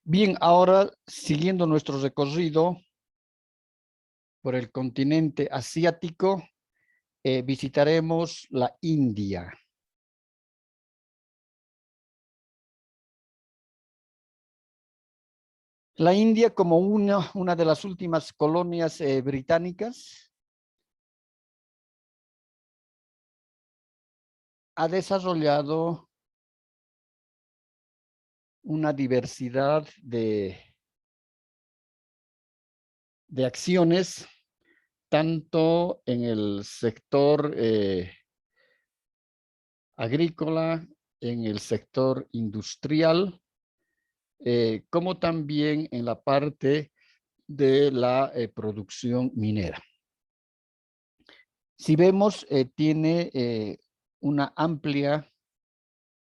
Bien, ahora siguiendo nuestro recorrido por el continente asiático, visitaremos la India. La India, como una de las últimas colonias británicas, ha desarrollado una diversidad de acciones, tanto en el sector agrícola, en el sector industrial, como también en la parte de la producción minera. Si vemos, tiene una amplia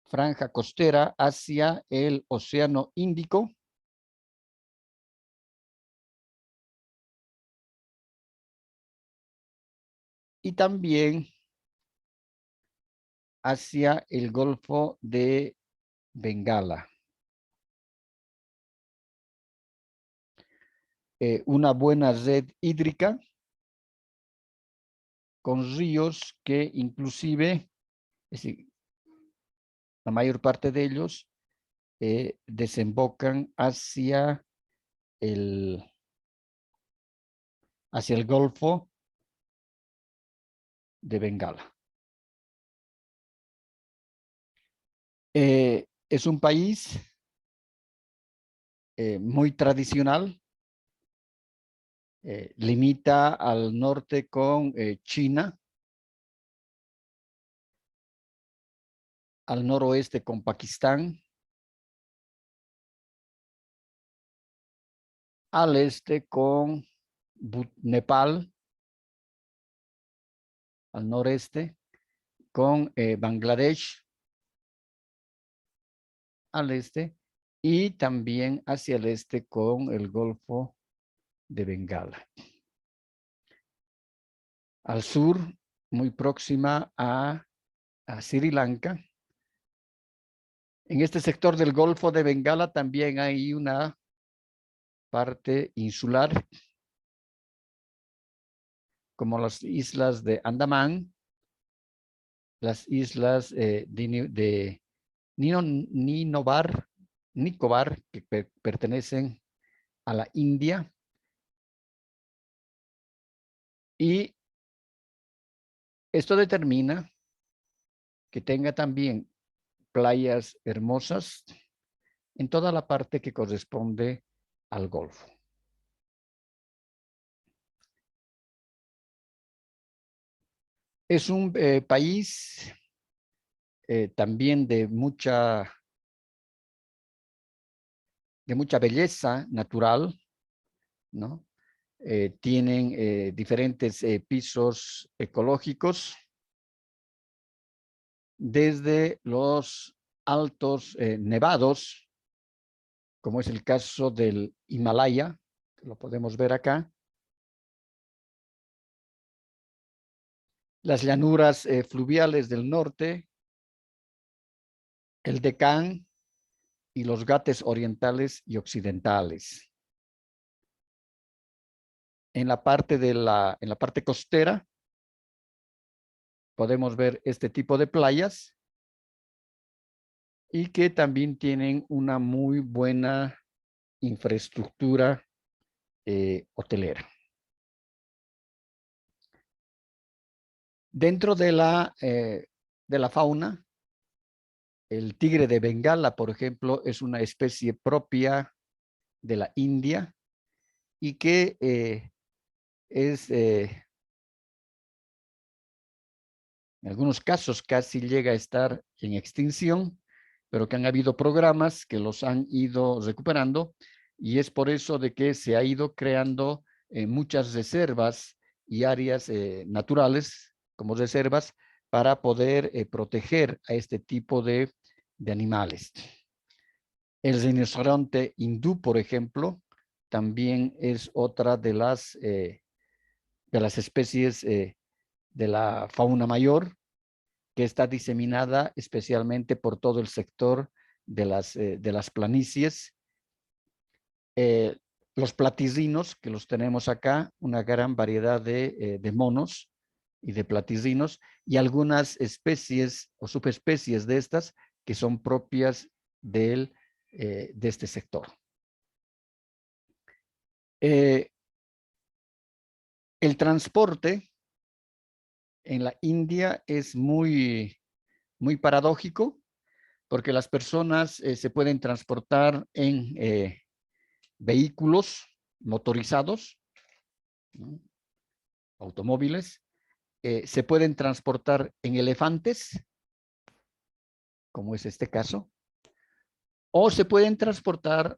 franja costera hacia el Océano Índico, y también hacia el Golfo de Bengala. Una buena red hídrica con ríos que inclusive, es decir, la mayor parte de ellos desembocan hacia el Golfo de Bengala. Es un país muy tradicional, limita al norte con China, al noroeste con Pakistán, al este con Nepal, al noreste con Bangladesh, al este, y también hacia el este con el Golfo de Bengala. Al sur, muy próxima a Sri Lanka. En este sector del Golfo de Bengala también hay una parte insular, como las islas de Andamán, las islas de Nicobar, que pertenecen a la India, y esto determina que tenga también playas hermosas en toda la parte que corresponde al Golfo. Es un país también de mucha belleza natural, ¿no? Tienen diferentes pisos ecológicos, desde los altos nevados, como es el caso del Himalaya, que lo podemos ver acá, las llanuras fluviales del norte, el Deccan y los Ghates orientales y occidentales. En la parte costera podemos ver este tipo de playas, y que también tienen una muy buena infraestructura hotelera. Dentro de la fauna, el tigre de Bengala, por ejemplo, es una especie propia de la India y que es en algunos casos casi llega a estar en extinción, pero que han habido programas que los han ido recuperando, y es por eso de que se ha ido creando muchas reservas y áreas naturales como reservas para poder proteger a este tipo de animales. El rinoceronte hindú, por ejemplo, también es otra de las especies de la fauna mayor, que está diseminada especialmente por todo el sector de las planicies, los platicinos, que los tenemos acá, una gran variedad de monos y de platicinos, y algunas especies o subespecies de estas que son propias de este sector. El transporte en la India es muy paradójico, porque las personas se pueden transportar en vehículos motorizados, ¿no? Automóviles, se pueden transportar en elefantes, como es este caso, o se pueden transportar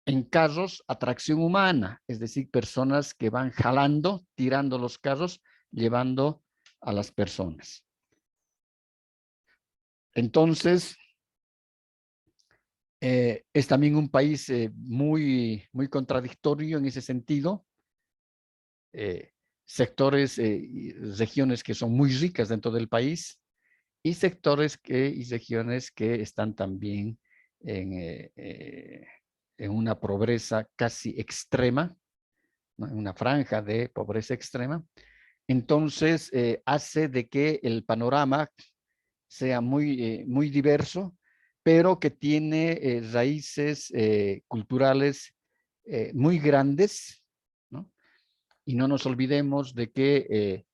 en carros a tracción humana, es decir, personas que van jalando, tirando los carros, llevando a las personas. Entonces, es también un país muy contradictorio en ese sentido. Sectores y regiones que son muy ricas dentro del país y sectores y regiones que están también en una pobreza casi extrema, ¿no? En una franja de pobreza extrema. Entonces, hace de que el panorama sea muy diverso, pero que tiene raíces culturales muy grandes, ¿no? Y no nos olvidemos de que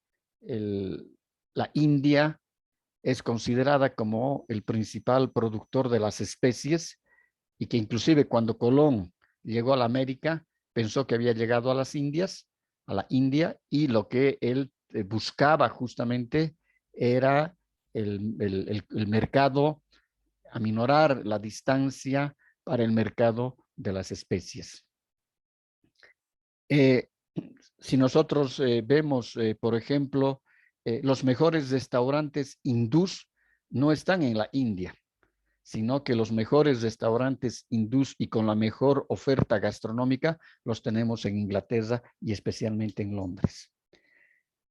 la India es considerada como el principal productor de las especies y que inclusive cuando Colón llegó a la América, pensó que había llegado a las Indias, a la India, y lo que él buscaba justamente era el mercado, aminorar la distancia para el mercado de las especies. Si nosotros vemos, por ejemplo, los mejores restaurantes hindús no están en la India, sino que los mejores restaurantes hindús y con la mejor oferta gastronómica los tenemos en Inglaterra y especialmente en Londres.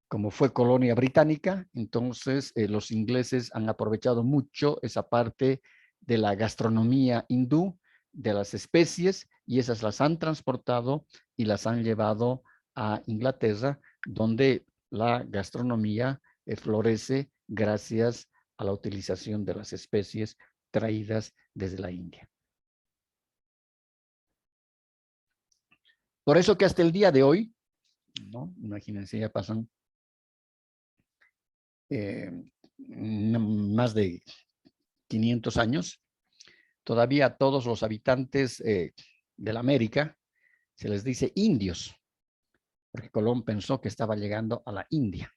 Como fue colonia británica, entonces los ingleses han aprovechado mucho esa parte de la gastronomía hindú, de las especies, y esas las han transportado y las han llevado a Inglaterra, donde la gastronomía florece gracias a la utilización de las especies traídas desde la India. Por eso que hasta el día de hoy, ¿no? Imagínense, ya pasan más de 500 años, todavía a todos los habitantes de la América se les dice indios, porque Colón pensó que estaba llegando a la India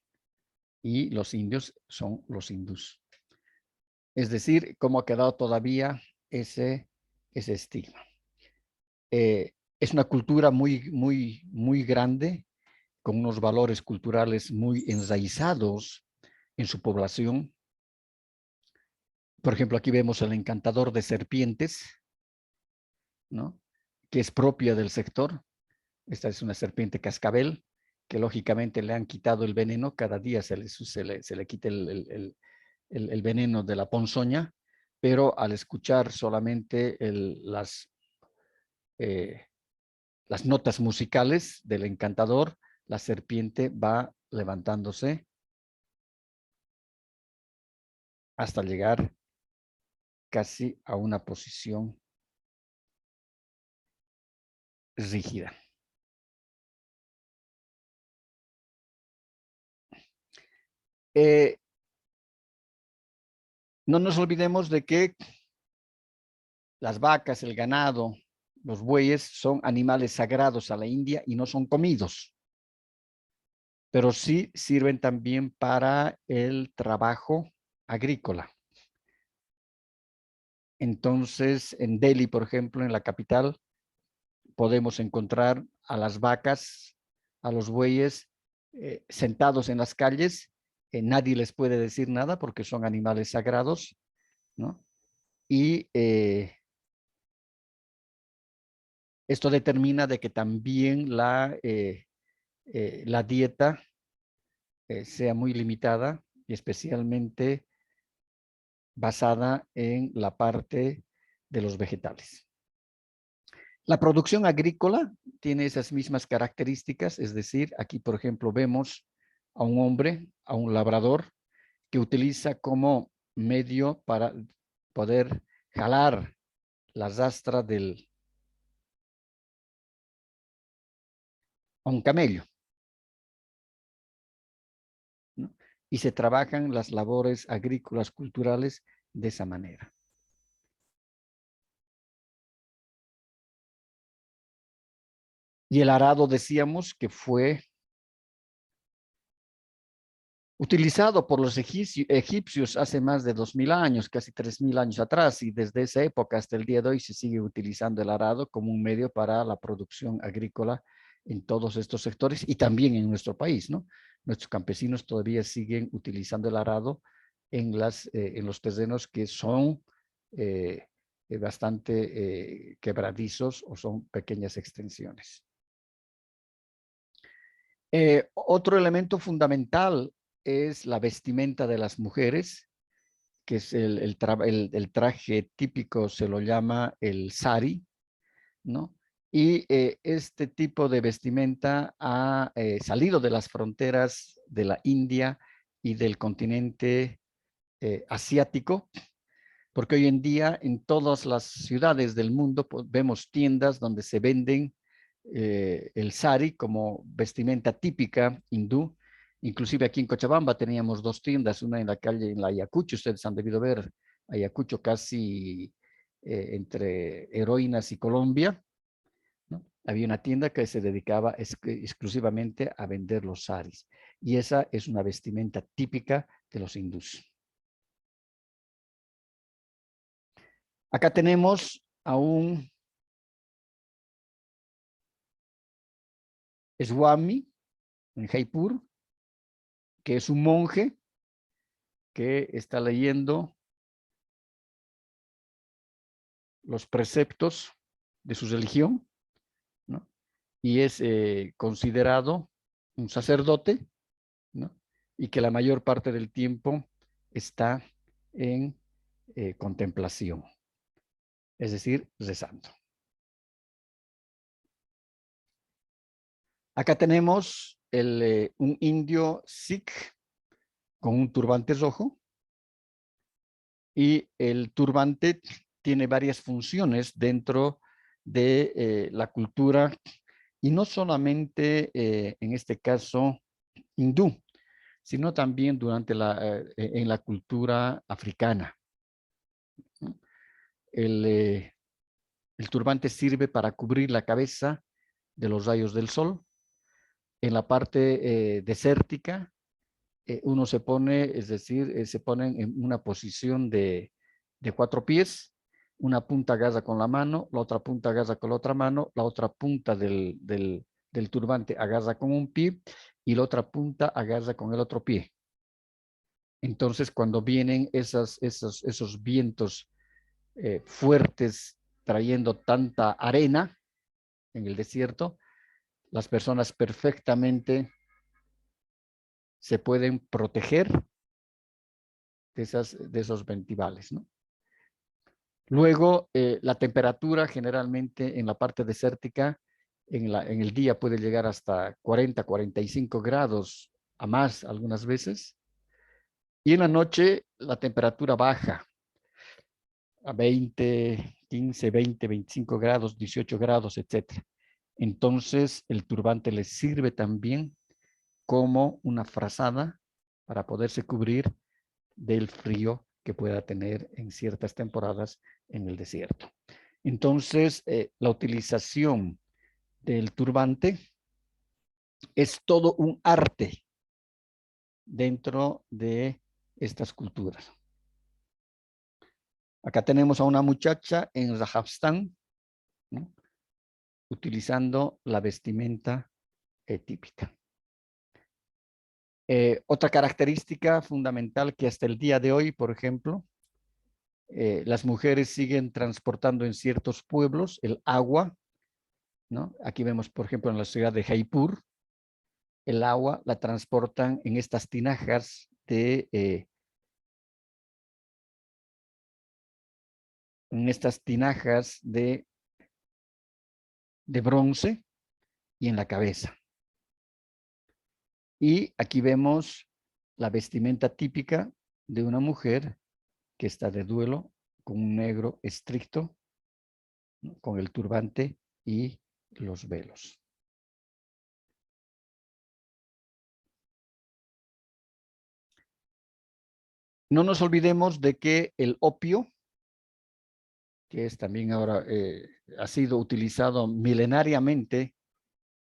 y los indios son los hindús. Es decir, cómo ha quedado todavía ese estigma. Es una cultura muy grande, con unos valores culturales muy enraizados en su población. Por ejemplo, aquí vemos el encantador de serpientes, ¿no? Que es propia del sector. Esta es una serpiente cascabel, que lógicamente le han quitado el veneno, cada día se le quita el veneno de la ponzoña, pero al escuchar solamente las notas musicales del encantador, la serpiente va levantándose hasta llegar casi a una posición rígida. No nos olvidemos de que las vacas, el ganado, los bueyes son animales sagrados a la India y no son comidos, pero sí sirven también para el trabajo agrícola. Entonces, en Delhi, por ejemplo, en la capital, podemos encontrar a las vacas, a los bueyes sentados en las calles. Nadie les puede decir nada porque son animales sagrados, ¿no? Y esto determina de que también la dieta sea muy limitada y especialmente basada en la parte de los vegetales. La producción agrícola tiene esas mismas características, es decir, aquí, por ejemplo, vemos a un hombre, a un labrador, que utiliza como medio para poder jalar las astras a un camello, ¿no? Y se trabajan las labores agrícolas culturales de esa manera. Y el arado decíamos que fue utilizado por los egipcios hace más de 2000 años, casi 3000 años atrás, y desde esa época hasta el día de hoy se sigue utilizando el arado como un medio para la producción agrícola en todos estos sectores y también en nuestro país, ¿no? Nuestros campesinos todavía siguen utilizando el arado en los terrenos que son bastante quebradizos o son pequeñas extensiones. Otro elemento fundamental es la vestimenta de las mujeres, que es el traje típico, se lo llama el sari, ¿no? Y este tipo de vestimenta ha salido de las fronteras de la India y del continente asiático, porque hoy en día en todas las ciudades del mundo pues, vemos tiendas donde se venden el sari como vestimenta típica hindú. Inclusive aquí en Cochabamba teníamos dos tiendas, una en la calle, en la Ayacucho, ustedes han debido ver Ayacucho casi entre Heroínas y Colombia, ¿no? Había una tienda que se dedicaba exclusivamente a vender los saris. Y esa es una vestimenta típica de los hindús. Acá tenemos a un Swami en Jaipur, que es un monje que está leyendo los preceptos de su religión, ¿no? Y es considerado un sacerdote, ¿no? Y que la mayor parte del tiempo está en contemplación, es decir, rezando. Acá tenemos un indio Sikh con un turbante rojo, y el turbante tiene varias funciones dentro de la cultura, y no solamente en este caso hindú, sino también en la cultura africana. El, eh, el turbante sirve para cubrir la cabeza de los rayos del sol. En la parte desértica, uno se pone, es decir, se ponen en una posición de 4 pies, una punta agarra con la mano, la otra punta agarra con la otra mano, la otra punta del turbante agarra con un pie y la otra punta agarra con el otro pie. Entonces, cuando vienen esos vientos fuertes trayendo tanta arena en el desierto, las personas perfectamente se pueden proteger de esos ventivales, ¿no? Luego, la temperatura generalmente en la parte desértica en el día puede llegar hasta 40, 45 grados a más algunas veces. Y en la noche la temperatura baja a 20, 15, 20, 25 grados, 18 grados, etc. Entonces, el turbante les sirve también como una frazada para poderse cubrir del frío que pueda tener en ciertas temporadas en el desierto. Entonces, la utilización del turbante es todo un arte dentro de estas culturas. Acá tenemos a una muchacha en Rajasthan, ¿no? Utilizando la vestimenta típica. Otra característica fundamental que hasta el día de hoy, por ejemplo, las mujeres siguen transportando en ciertos pueblos el agua, ¿no? Aquí vemos, por ejemplo, en la ciudad de Jaipur, el agua la transportan en estas tinajas de bronce y en la cabeza. Y aquí vemos la vestimenta típica de una mujer que está de duelo con un negro estricto, ¿no?, con el turbante y los velos. No nos olvidemos de que el opio, que es también ahora, ha sido utilizado milenariamente,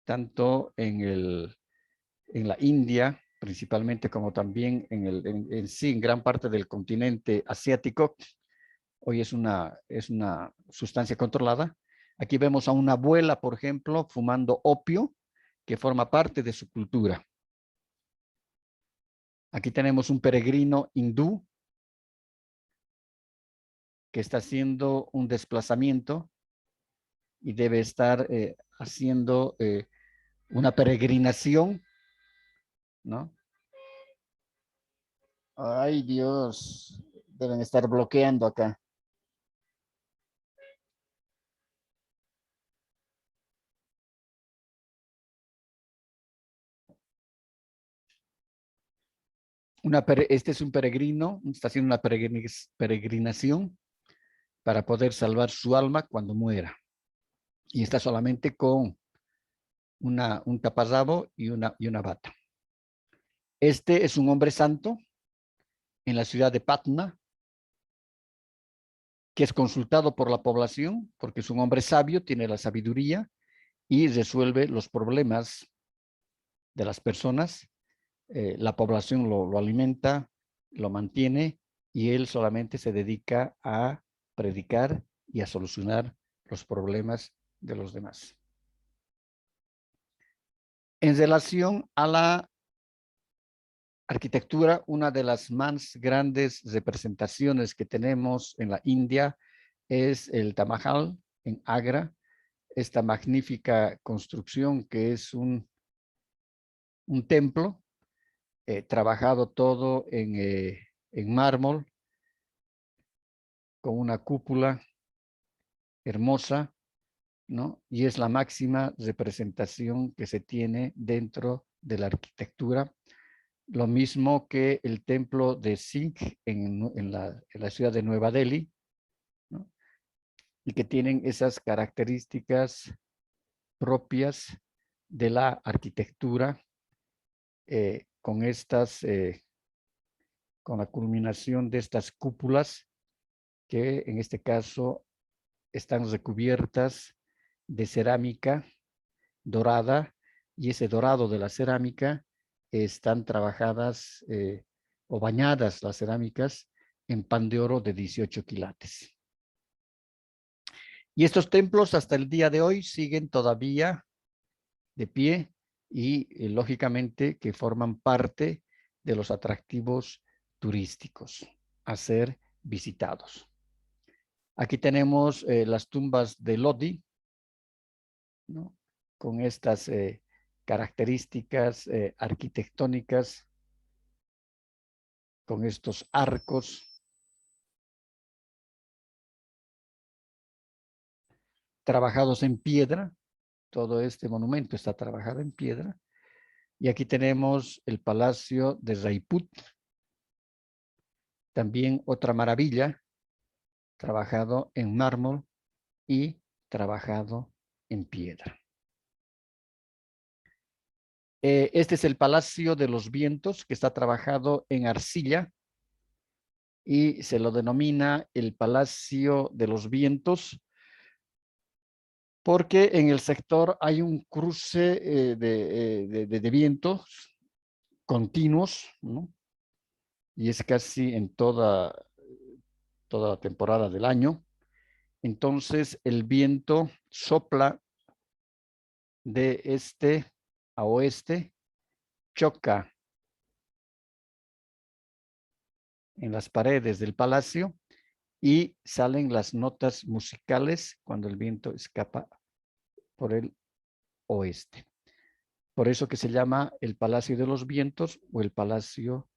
tanto en la India, principalmente, como también en sí, en gran parte del continente asiático. Hoy es una sustancia controlada. Aquí vemos a una abuela, por ejemplo, fumando opio, que forma parte de su cultura. Aquí tenemos un peregrino hindú que está haciendo un desplazamiento y debe estar haciendo una peregrinación, ¿no? Ay, Dios, deben estar bloqueando acá. Este es un peregrino, está haciendo una peregrinación para poder salvar su alma cuando muera. Y está solamente con un taparrabo y una bata. Este es un hombre santo en la ciudad de Patna, que es consultado por la población porque es un hombre sabio, tiene la sabiduría y resuelve los problemas de las personas. La población lo alimenta, lo mantiene y él solamente se dedica a predicar y a solucionar los problemas de los demás. En relación a la arquitectura, una de las más grandes representaciones que tenemos en la India es el Taj Mahal en Agra, esta magnífica construcción que es un templo trabajado todo en mármol, con una cúpula hermosa, ¿no? Y es la máxima representación que se tiene dentro de la arquitectura. Lo mismo que el templo de Sikh en la ciudad de Nueva Delhi, ¿no?, y que tienen esas características propias de la arquitectura, con la culminación de estas cúpulas que en este caso están recubiertas de cerámica dorada, y ese dorado de la cerámica están trabajadas o bañadas las cerámicas en pan de oro de 18 quilates. Y estos templos hasta el día de hoy siguen todavía de pie y lógicamente que forman parte de los atractivos turísticos a ser visitados. Aquí tenemos las tumbas de Lodi, ¿no?, con estas características arquitectónicas, con estos arcos trabajados en piedra. Todo este monumento está trabajado en piedra. Y aquí tenemos el Palacio de Raiput, también otra maravilla, trabajado en mármol y trabajado en piedra. Este es el Palacio de los Vientos, que está trabajado en arcilla y se lo denomina el Palacio de los Vientos porque en el sector hay un cruce de vientos continuos, ¿no?, y es casi en toda la temporada del año. Entonces el viento sopla de este a oeste, choca en las paredes del palacio y salen las notas musicales cuando el viento escapa por el oeste. Por eso que se llama el Palacio de los Vientos o el Palacio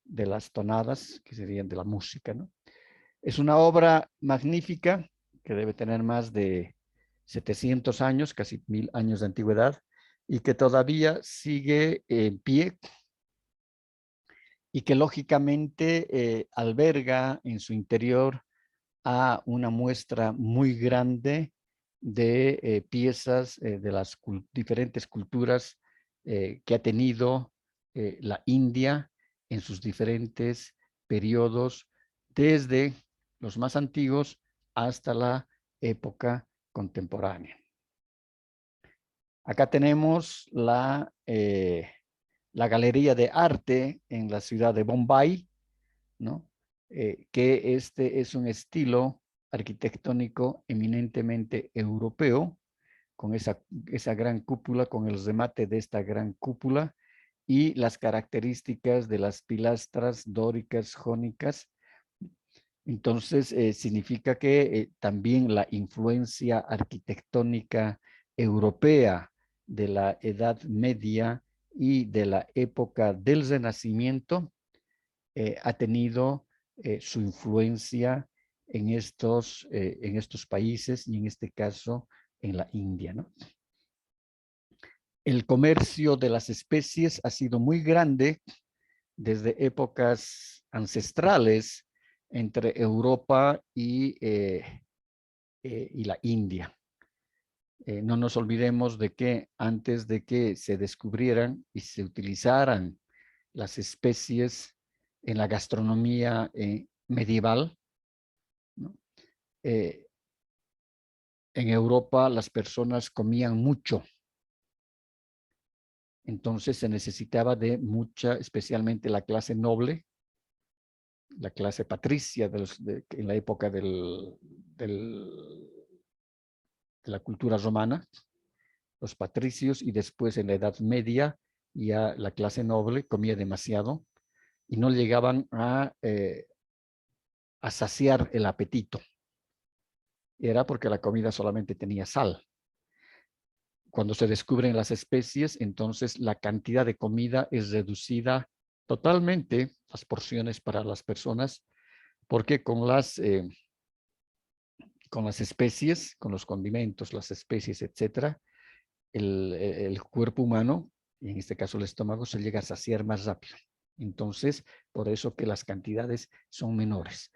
de las Tonadas, que serían de la música, ¿no? Es una obra magnífica que debe tener más de 700 años, casi 1000 años de antigüedad, y que todavía sigue en pie y que lógicamente alberga en su interior a una muestra muy grande de piezas de las diferentes culturas que ha tenido la India en sus diferentes periodos, desde los más antiguos hasta la época contemporánea. Acá tenemos la Galería de Arte en la ciudad de Bombay, ¿no? Que este es un estilo arquitectónico eminentemente europeo, con esa gran cúpula, con el remate de esta gran cúpula y las características de las pilastras dóricas, jónicas. Entonces, significa que también la influencia arquitectónica europea de la Edad Media y de la época del Renacimiento ha tenido su influencia en estos países y en este caso en la India, ¿no? El comercio de las especies ha sido muy grande desde épocas ancestrales entre Europa y la India. No nos olvidemos de que antes de que se descubrieran y se utilizaran las especies en la gastronomía medieval, ¿no? En Europa las personas comían mucho, entonces se necesitaba de mucha, especialmente la clase noble, la clase patricia en la época de la cultura romana, los patricios, y después en la Edad Media ya la clase noble comía demasiado y no llegaban a saciar el apetito. Era porque la comida solamente tenía sal. Cuando se descubren las especies, entonces la cantidad de comida es reducida totalmente, las porciones para las personas, porque con las especies, con los condimentos, las especies, etcétera, el cuerpo humano, y en este caso el estómago, se llega a saciar más rápido. Entonces, por eso que las cantidades son menores.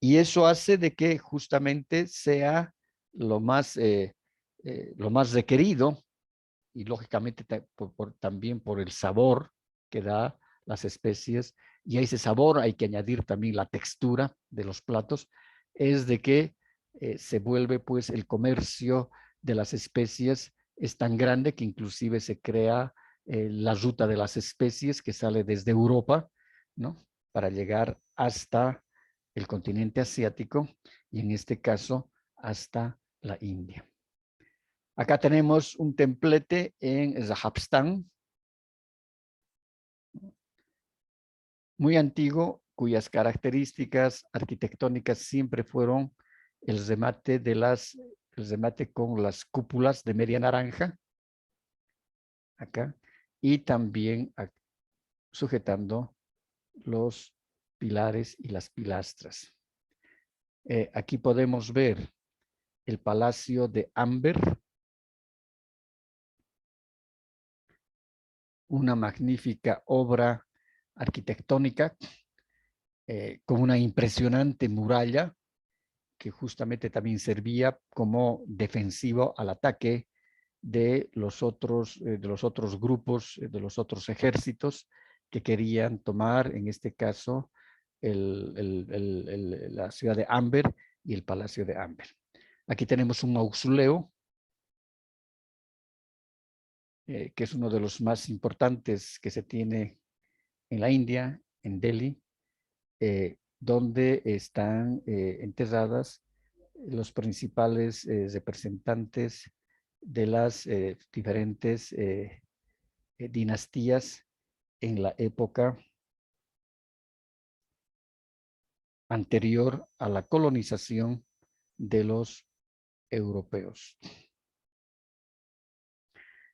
Y eso hace de que justamente sea lo más requerido y lógicamente también por el sabor que da las especies, y a ese sabor hay que añadir también la textura de los platos, es de que se vuelve pues el comercio de las especies es tan grande que inclusive se crea la ruta de las especies que sale desde Europa, ¿no? Para llegar hasta el continente asiático y en este caso hasta la India. Acá tenemos un templete en Rajasthan, muy antiguo, cuyas características arquitectónicas siempre fueron el remate con las cúpulas de media naranja, acá, y también sujetando los pilares y las pilastras. Aquí podemos ver el Palacio de Amber, una magnífica obra arquitectónica con una impresionante muralla que justamente también servía como defensivo al ataque de los otros grupos, de los otros ejércitos que querían tomar, en este caso, la ciudad de Amber y el Palacio de Amber. Aquí tenemos un mausoleo, que es uno de los más importantes que se tiene en la India, en Delhi, donde están enterradas los principales representantes de las diferentes dinastías en la época anterior a la colonización de los europeos.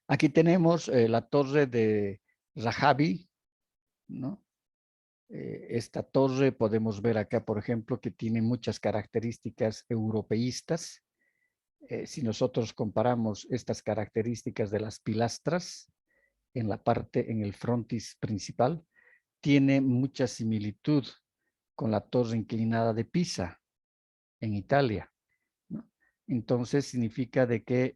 Aquí tenemos la torre de Rajavi, ¿no? Esta torre podemos ver acá, por ejemplo, que tiene muchas características europeístas. Si nosotros comparamos estas características de las pilastras en la parte, en el frontis principal, tiene mucha similitud con la torre inclinada de Pisa en Italia, ¿no? Entonces significa de que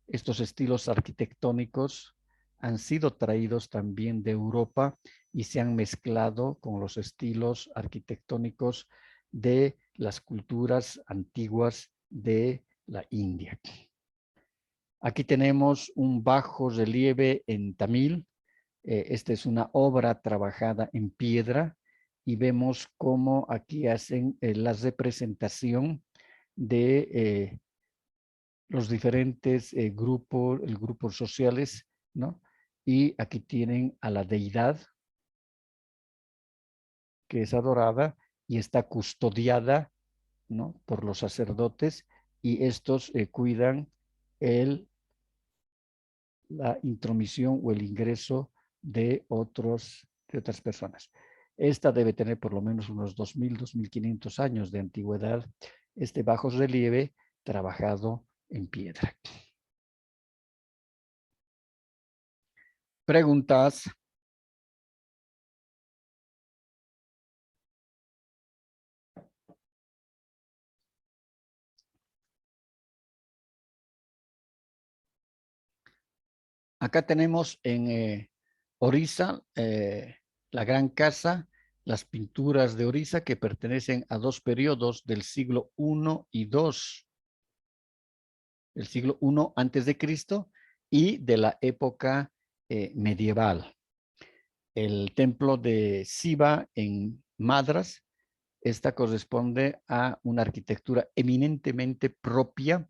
estos estilos arquitectónicos han sido traídos también de Europa y se han mezclado con los estilos arquitectónicos de las culturas antiguas de la India. Aquí tenemos un bajo relieve en Tamil. Esta es una obra trabajada en piedra y vemos cómo aquí hacen la representación de los diferentes grupos sociales, ¿no? Y aquí tienen a la deidad que es adorada y está custodiada, ¿no? Por los sacerdotes y estos cuidan la intromisión o el ingreso de otras personas. Esta debe tener por lo menos unos 2000, 2500 años de antigüedad, este bajo relieve trabajado en piedra. Preguntas. Acá tenemos en Orissa, la Gran Casa, las pinturas de Orissa que pertenecen a dos periodos del siglo I y II, el siglo I antes de Cristo y de la época medieval. El templo de Siva en Madras, esta corresponde a una arquitectura eminentemente propia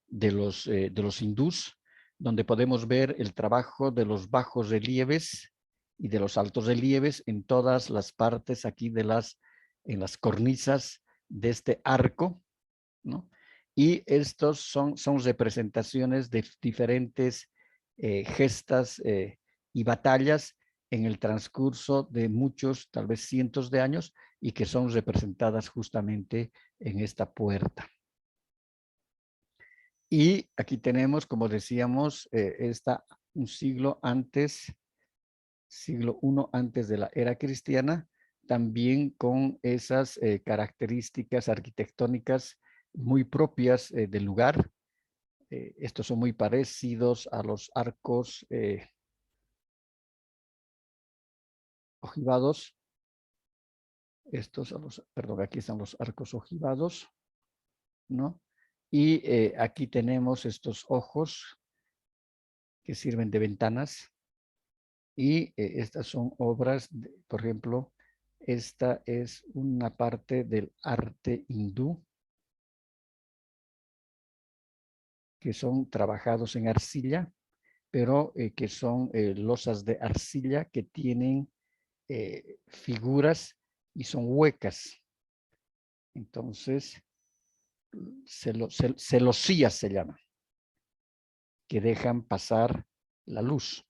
de los hindús, donde podemos ver el trabajo de los bajos relieves y de los altos relieves en todas las partes aquí en las cornisas de este arco, ¿no? Y estos son representaciones de diferentes gestas y batallas en el transcurso de muchos, tal vez cientos de años, y que son representadas justamente en esta puerta. Y aquí tenemos, como decíamos, un siglo siglo I antes de la era cristiana, también con esas características arquitectónicas muy propias del lugar. Estos son muy parecidos a los arcos ojivados. Perdón, aquí están los arcos ojivados, ¿no? Y aquí tenemos estos ojos que sirven de ventanas. Y estas son obras, por ejemplo, esta es una parte del arte hindú que son trabajados en arcilla, pero que son losas de arcilla que tienen figuras y son huecas. Entonces, celosías se llama, que dejan pasar la luz.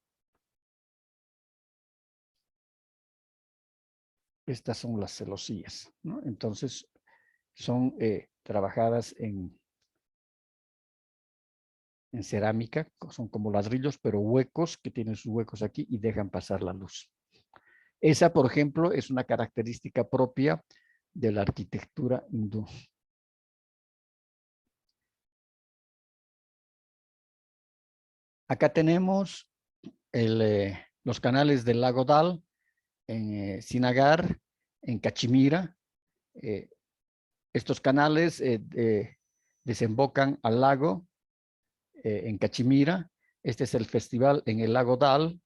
Estas son las celosías, ¿no? Entonces, son trabajadas en cerámica, son como ladrillos, pero huecos, que tienen sus huecos aquí y dejan pasar la luz. Esa, por ejemplo, es una característica propia de la arquitectura hindú. Acá tenemos los canales del lago Dal, en Srinagar, en Cachemira. Estos canales desembocan al lago en Cachemira. Este es el festival en el lago Dal,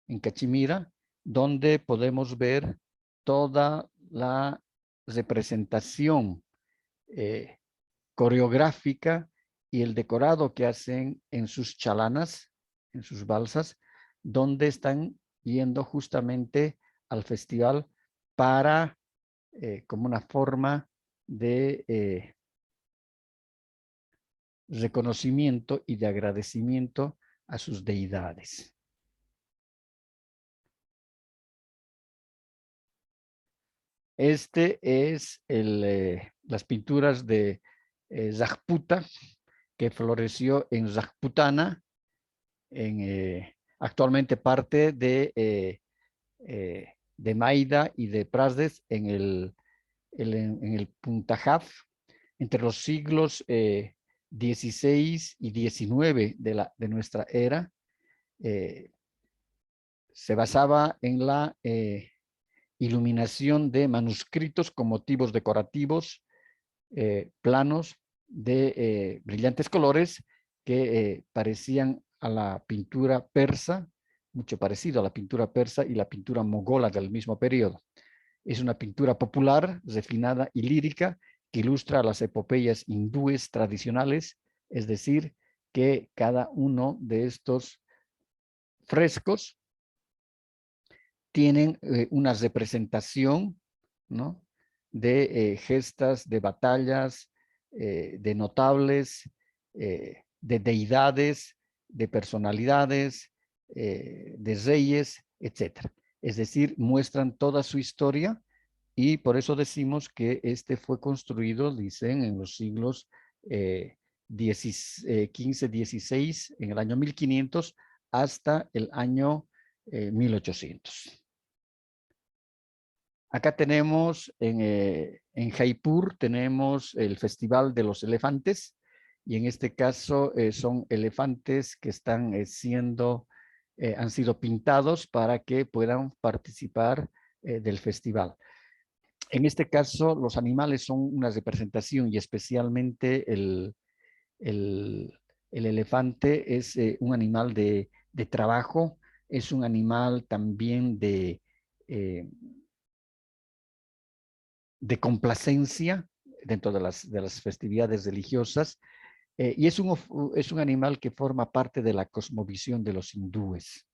en Cachemira, donde podemos ver toda la representación coreográfica y el decorado que hacen en sus chalanas, en sus balsas, donde están yendo justamente al festival para, como una forma de reconocimiento y de agradecimiento a sus deidades. Este es las pinturas de Rajputa, que floreció en Rajputana, actualmente parte de Maida y de Pradesh en el Punjab, entre los siglos XVI y XIX de nuestra era. Se basaba en la iluminación de manuscritos con motivos decorativos, planos de brillantes colores que parecían a la pintura persa, mucho parecido a la pintura persa y la pintura mongola del mismo periodo. Es una pintura popular, refinada y lírica que ilustra las epopeyas hindúes tradicionales, es decir, que cada uno de estos frescos tienen una representación, ¿no?, de gestas, de batallas, de notables, de deidades, de personalidades, de reyes, etc. Es decir, muestran toda su historia y por eso decimos que este fue construido, dicen, en los siglos XV, XVI, en el año 1500 hasta el año 1800. Acá tenemos en Jaipur, tenemos el Festival de los Elefantes, y en este caso son elefantes que están han sido pintados para que puedan participar del festival. En este caso, los animales son una representación y especialmente el elefante es un animal de trabajo, es un animal también de complacencia dentro de las festividades religiosas, y es un animal que forma parte de la cosmovisión de los hindúes.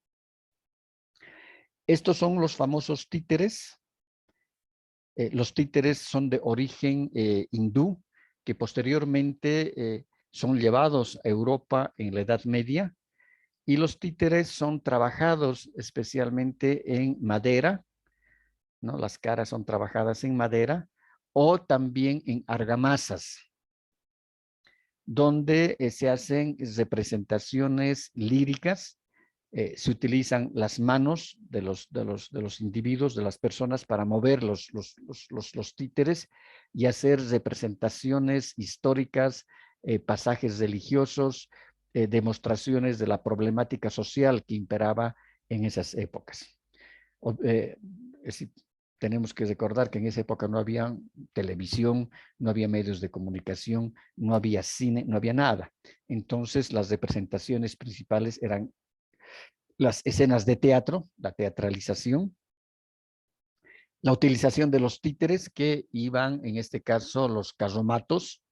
Estos son los famosos títeres. Los títeres son de origen hindú, que posteriormente son llevados a Europa en la Edad Media, y los títeres son trabajados especialmente en madera, ¿no? Las caras son trabajadas en madera o también en argamasas, donde se hacen representaciones líricas. Se utilizan las manos de los individuos, de las personas, para mover los títeres y hacer representaciones históricas, pasajes religiosos, demostraciones de la problemática social que imperaba en esas épocas. Tenemos que recordar que en esa época no había televisión, no había medios de comunicación, no había cine, no había nada. Entonces, las representaciones principales eran las escenas de teatro, la teatralización, la utilización de los títeres que iban, en este caso, los carromatos,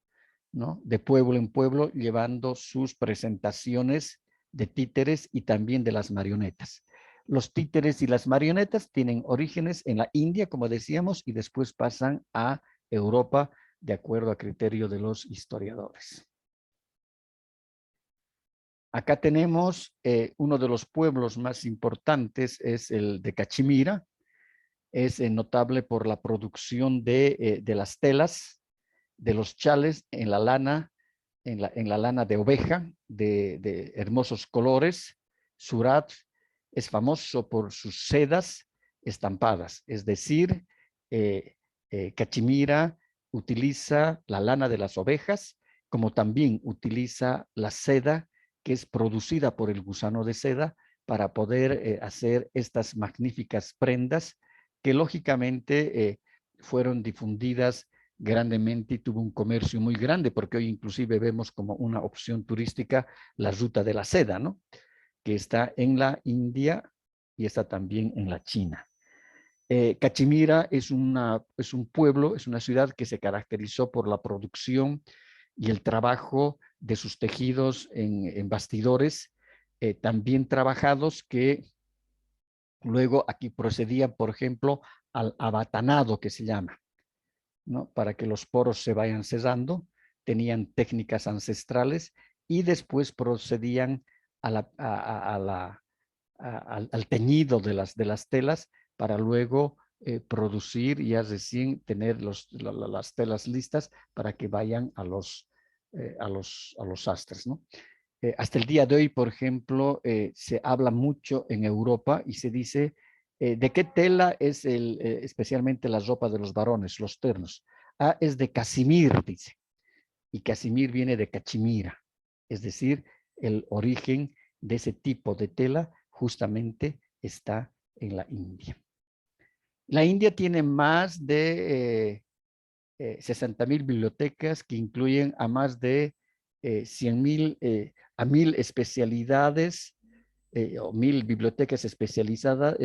¿no?, de pueblo en pueblo, llevando sus presentaciones de títeres y también de las marionetas. Los títeres y las marionetas tienen orígenes en la India, como decíamos, y después pasan a Europa, de acuerdo a criterio de los historiadores. Acá tenemos uno de los pueblos más importantes, es el de Cachemira. Es notable por la producción de las telas, de los chales en la lana, en la lana de oveja, de hermosos colores. Surat es famoso por sus sedas estampadas, es decir, Cachemira utiliza la lana de las ovejas, como también utiliza la seda que es producida por el gusano de seda para poder hacer estas magníficas prendas que lógicamente fueron difundidas grandemente y tuvo un comercio muy grande, porque hoy inclusive vemos como una opción turística la ruta de la seda, ¿no?, que está en la India y está también en la China. Cachemira es un pueblo, es una ciudad que se caracterizó por la producción y el trabajo de sus tejidos en bastidores, también trabajados, que luego aquí procedían, por ejemplo, al abatanado, que se llama, ¿no?, para que los poros se vayan cerrando. Tenían técnicas ancestrales y después procedían al teñido de las telas para luego producir y recién tener las telas listas para que vayan a los a los sastres, ¿no? Hasta el día de hoy, por ejemplo, se habla mucho en Europa y se dice de qué tela es especialmente la ropa de los varones, los ternos. Ah, es de casimir, dice. Y casimir viene de cachemira, es decir, el origen de ese tipo de tela justamente está en la India. La India tiene más de 60,000 bibliotecas que incluyen a más de 100,000 a 1,000 especialidades o 1,000 bibliotecas especializadas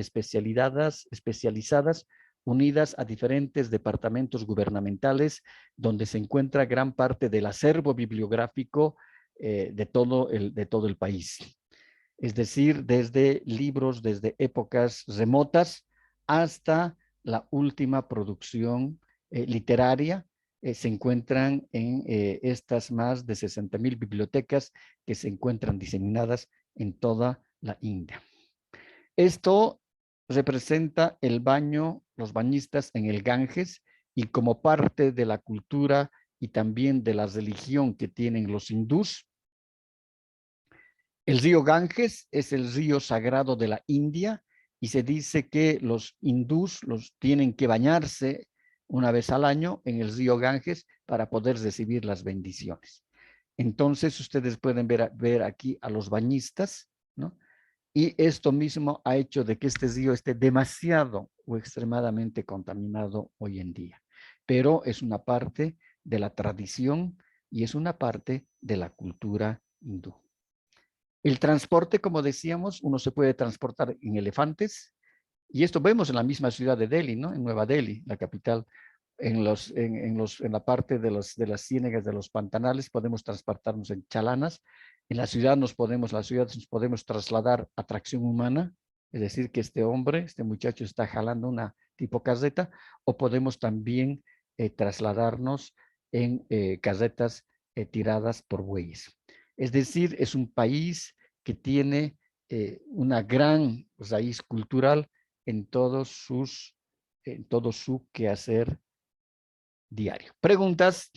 unidas a diferentes departamentos gubernamentales donde se encuentra gran parte del acervo bibliográfico de todo el país. Es decir, desde libros, desde épocas remotas hasta la última producción literaria, se encuentran en estas más de 60,000 bibliotecas que se encuentran diseminadas en toda la India. Esto representa el baño, los bañistas en el Ganges, y como parte de la cultura y también de la religión que tienen los hindús, el río Ganges es el río sagrado de la India y se dice que los hindús tienen que bañarse una vez al año en el río Ganges para poder recibir las bendiciones. Entonces ustedes pueden ver aquí a los bañistas, ¿no? Y esto mismo ha hecho de que este río esté demasiado o extremadamente contaminado hoy en día. Pero es una parte de la tradición y es una parte de la cultura hindú. El transporte, como decíamos, uno se puede transportar en elefantes, y esto vemos en la misma ciudad de Delhi, ¿no? En Nueva Delhi, la capital, en la parte de las ciénegas de los pantanales, podemos transportarnos en chalanas. En la ciudad nos podemos trasladar a tracción humana, es decir, que este muchacho está jalando una tipo carreta, o podemos también trasladarnos en carretas tiradas por bueyes. Es decir, es un país que tiene una gran raíz cultural en todo su quehacer diario. ¿Preguntas?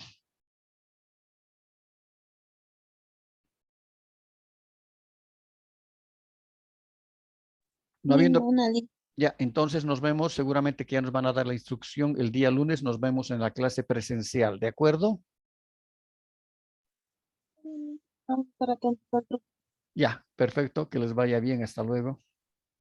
No habiendo, Ninguna. ya, entonces nos vemos, seguramente que ya nos van a dar la instrucción el día lunes, nos vemos en la clase presencial, ¿de acuerdo? Para que nosotros Ya, perfecto, que les vaya bien, hasta luego.